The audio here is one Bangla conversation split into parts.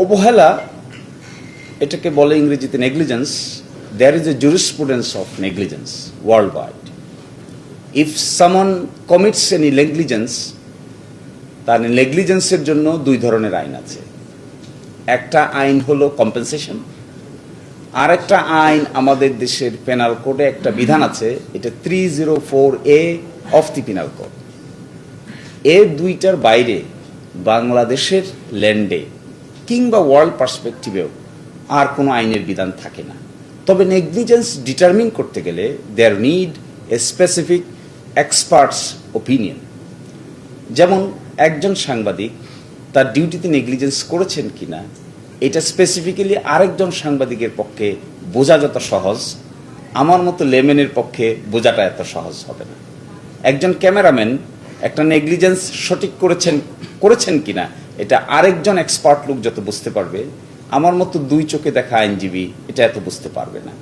অবহেলা এটাকে বলে ইংরেজিতে negligence. There is a jurisprudence of negligence worldwide. If someone commits any negligence, তার নেগলিজেন্সের জন্য দুই ধরনের আইন আছে। একটা আইন হলো কম্পেনসেশন, আর একটা আইন আমাদের দেশের পেনাল কোডে একটা বিধান আছে, এটা 304A of the penal code. এর দুইটার বাইরে বাংলাদেশের ল্যান্ডে কিংবা ওয়ার্ল্ড পার্সপেক্টিভেও আর কোনো আইনের বিধান থাকে না। তবে নেগলিজেন্স ডিটারমিন করতে গেলে there need a specific experts opinion. যেমন একজন সাংবাদিক তার ডিউটিতে নেগলিজেন্স করেছেন কিনা এটা স্পেসিফিক্যালি আরেকজন সাংবাদিকের পক্ষে বোঝা যত সহজ, আমার মতো লেমেনের পক্ষে বোঝাটা এত সহজ হবে না। একজন ক্যামেরাম্যান একটা নেগলিজেন্স সঠিক করেছেন কিনা এটা আরেকজন এক্সপার্ট লোক যত বুঝতে পারবে, আমার মতো দুই চোখে দেখা আইনজীবী এটা এত বুঝতে পারবে না।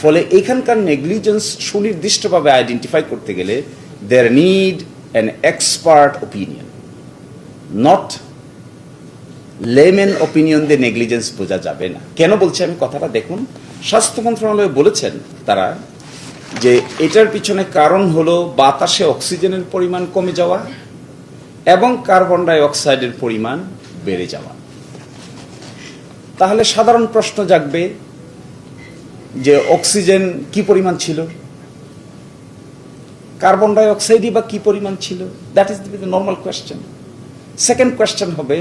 ফলে এখানকার নেগলিজেন্স সুনির্দিষ্টভাবে আইডেন্টিফাই করতে গেলে there need an expert opinion, not layman opinion দিয়ে নেগলিজেন্স বোঝা যাবে না। কেন বলছি আমি কথাটা দেখুন, স্বাস্থ্য মন্ত্রণালয় বলেছেন তারা যে এটার পিছনে কারণ হলো বাতাসে অক্সিজেনের পরিমাণ কমে যাওয়া এবং কার্বন ডাই অক্সাইডের পরিমাণ বেড়ে যাওয়া। তাহলে সাধারণ প্রশ্ন জাগবে যে অক্সিজেন কি পরিমাণ ছিল, কার্বন ডাই অক্সাইডই বা কি পরিমাণ ছিল? That is the normal question. Second question হবে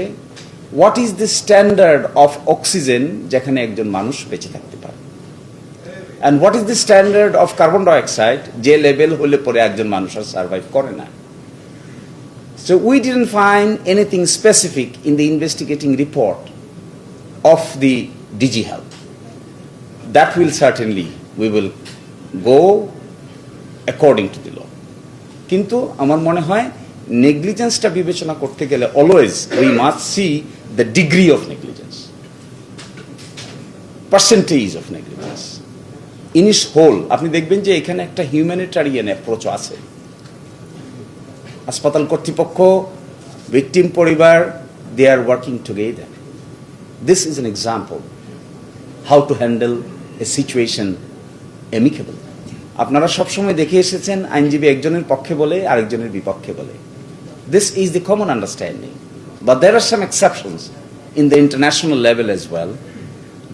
what is the standard of oxygen যেখানে একজন মানুষ বেঁচে থাকতে পারে, and what is the standard of carbon dioxide যে লেভেল হলে পরে একজন মানুষ আর সার্ভাইভ করে না। So we didn't find anything specific in the investigating report of the DG Health. That will certainly, we will go according to the law. কিন্তু আমার মনে হয় নেগলিজেন্সটা বিবেচনা করতে গেলে always we must see the degree of negligence, percentage of negligence in its whole. আপনি দেখবেন যে এখানে একটা হিউম্যানিটারিয়ান অ্যাপ্রোচ আছে। হাসপাতাল কর্তৃপক্ষ, ভিকটিম পরিবার, they are working together. This is an example how to handle a situation amicably. আপনারা সবসময় দেখে এসেছেন আইনজীবী একজনের পক্ষে বলে আরেকজনের বিপক্ষে বলে। This is the common understanding. But there are some exceptions in the international level as well.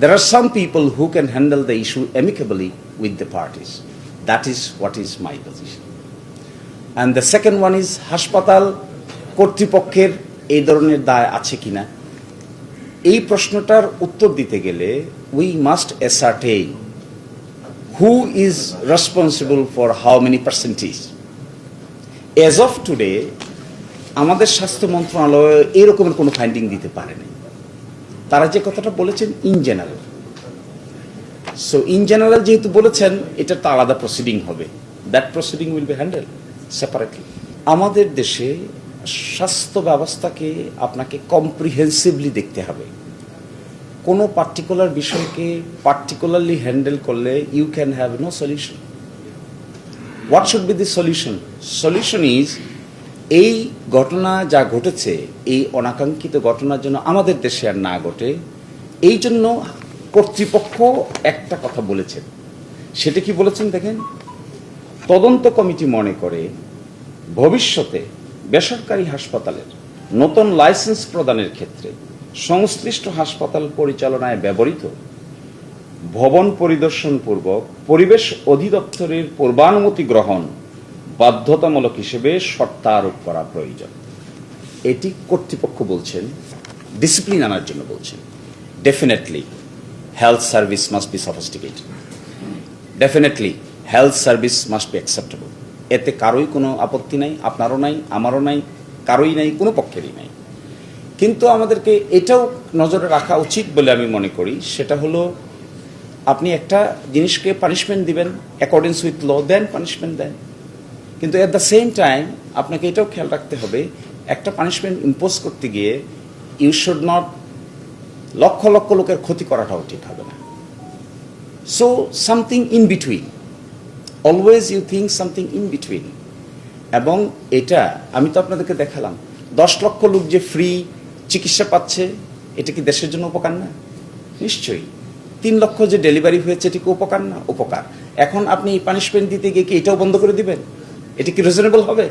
There are some people who can handle the issue amicably with the parties. That is what is my position. And the second one is হাসপাতাল কর্তৃপক্ষের এই ধরনের দায় আছে কিনা, এই প্রশ্নটার উত্তর দিতে গেলে we must ascertain who is responsible for how many percentage. As of today আমাদের স্বাস্থ্য মন্ত্রণালয় এরকমের কোনো ফাইন্ডিং দিতে পারেনি। তারা যে কথাটা বলেছেন in general, so in general যেহেতু বলেছেন এটা তো আলাদা প্রসিডিং হবে, that proceeding will be handle separately. আমাদের দেশে স্বাস্থ্য ব্যবস্থাকে আপনাকে কম্প্রিহেন্সিভলি দেখতে হবে। কোনো পার্টিকুলার বিষয়কে পার্টিকুলারলি হ্যান্ডেল করলে you can have no solution. What should be the solution? Solution is এই ঘটনা যা ঘটেছে, এই অনাকাঙ্ক্ষিত ঘটনার জন্য আমাদের দেশে আর না ঘটে, এই জন্য কর্তৃপক্ষ একটা কথা বলেছেন। সেটা কি বলেছেন দেখেন, তদন্ত কমিটি মনে করে ভবিষ্যতে বেসরকারি হাসপাতালের নতুন লাইসেন্স প্রদানের ক্ষেত্রে সংশ্লিষ্ট হাসপাতাল পরিচালনায় ব্যবহৃত ভবন পরিদর্শন পূর্বক পরিবেশ অধিদপ্তরের পূর্বানুমতি গ্রহণ বাধ্যতামূলক হিসেবে শর্ত আরোপ করা প্রয়োজন। এটি কর্তৃপক্ষ বলছেন, ডিসিপ্লিন আনার জন্য বলছেন। Definitely health service must be sophisticated, definitely health service must be acceptable. এতে কারোই কোনো আপত্তি নাই, আপনারও নাই, আমারও নাই, কারোই নাই, কোনো পক্ষেরই নাই। কিন্তু আমাদেরকে এটাও নজরে রাখা উচিত বলে আমি মনে করি, সেটা হলো আপনি একটা জিনিসকে পানিশমেন্ট দিবেন accordings with law, then punishment দেন। কিন্তু এট দ্য সেম টাইম আপনাকে এটাও খেয়াল রাখতে হবে, একটা পানিশমেন্ট ইম্পোজ করতে গিয়ে you should not lakh lakh লোকের ক্ষতি করাটাও ঠিক হবে না। So something in between, always you think something in between. এবং এটা আমি তো আপনাদেরকে দেখালাম, 10 লক্ষ লোক যে ফ্রি চিকিৎসা পাচ্ছে এটা কি দেশের জন্য উপকার না? নিশ্চয়ই। 3 লক্ষ যে ডেলিভারি হয়েছে এটা কি উপকার না? উপকার। এখন আপনি পানিশমেন্ট দিতে গিয়ে কি এটাও বন্ধ করে দিবেন? এটা কি রিজনেবল হবে?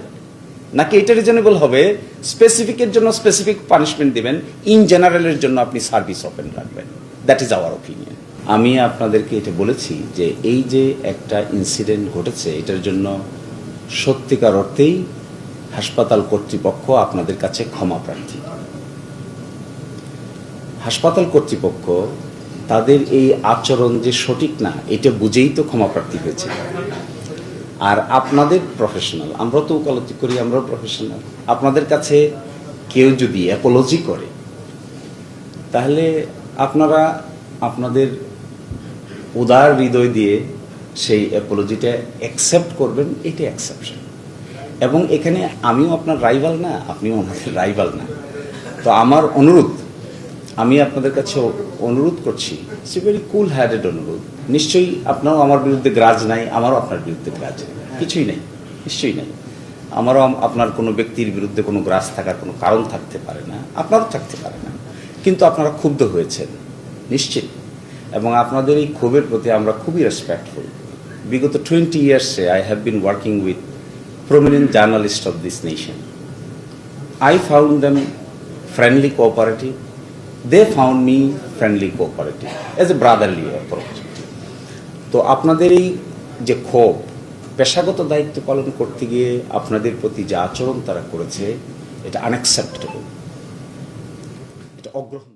নাকি এটা রিজনেবল হবে স্পেসিফিকের জন্য স্পেসিফিক পানিশমেন্ট দিবেন, ইন জেনারেলের জন্য আপনি সার্ভিস ওপেন রাখবেন? That is our opinion. আমি আপনাদেরকে এটা বলেছি যে এই যে একটা ইনসিডেন্ট ঘটেছে এটার জন্য সত্যিকার অর্থেই হাসপাতাল কর্তৃপক্ষ আপনাদের কাছে ক্ষমা প্রার্থী। হাসপাতাল কর্তৃপক্ষ তাদের এই আচরণ যে সঠিক না এটা বুঝেই তো ক্ষমা প্রার্থী হয়েছে। আর আপনাদের প্রফেশনাল, আমরা তো ওকালতি করি, আমরাও প্রফেশনাল, আপনাদের কাছে কেউ যদি অ্যাপোলজি করে তাহলে আপনারা আপনাদের উদার হৃদয় দিয়ে সেই অ্যাপোলজিটা অ্যাকসেপ্ট করবেন, এটা অ্যাকসেপশন। এবং এখানে আমিও আপনার রাইভাল না, আপনিও আমাদের রাইভাল না। তো আমার অনুরোধ, আমি আপনাদের কাছে অনুরোধ করছি, it's a very cool handed অনুরোধ। নিশ্চয়ই আপনারও আমার বিরুদ্ধে গ্রাজ নাই, আমারও আপনার বিরুদ্ধে গ্রাজ নেই, কিছুই নেই, নিশ্চয়ই নেই। আমারও আপনার কোনো ব্যক্তির বিরুদ্ধে কোনো গ্রাজ থাকার কোনো কারণ থাকতে পারে না, আপনারও থাকতে পারে না। কিন্তু আপনারা ক্ষুব্ধ হয়েছেন নিশ্চিত, এবং আপনাদের এই ক্ষোভের প্রতি আমরা খুবই রেসপেক্টফুল। বিগত 20 years I have been working with prominent journalists of this nation. I found them friendly, cooperative. They found me friendly, cooperative, as a brotherly approach. তো আপনাদের এই যে ক্ষোভ, পেশাগত দায়িত্ব পালন করতে গিয়ে আপনাদের প্রতি যে আচরণ তারা করেছে এটা আনঅ্যাকসেপ্টেবল, এটা অগ্রহণ।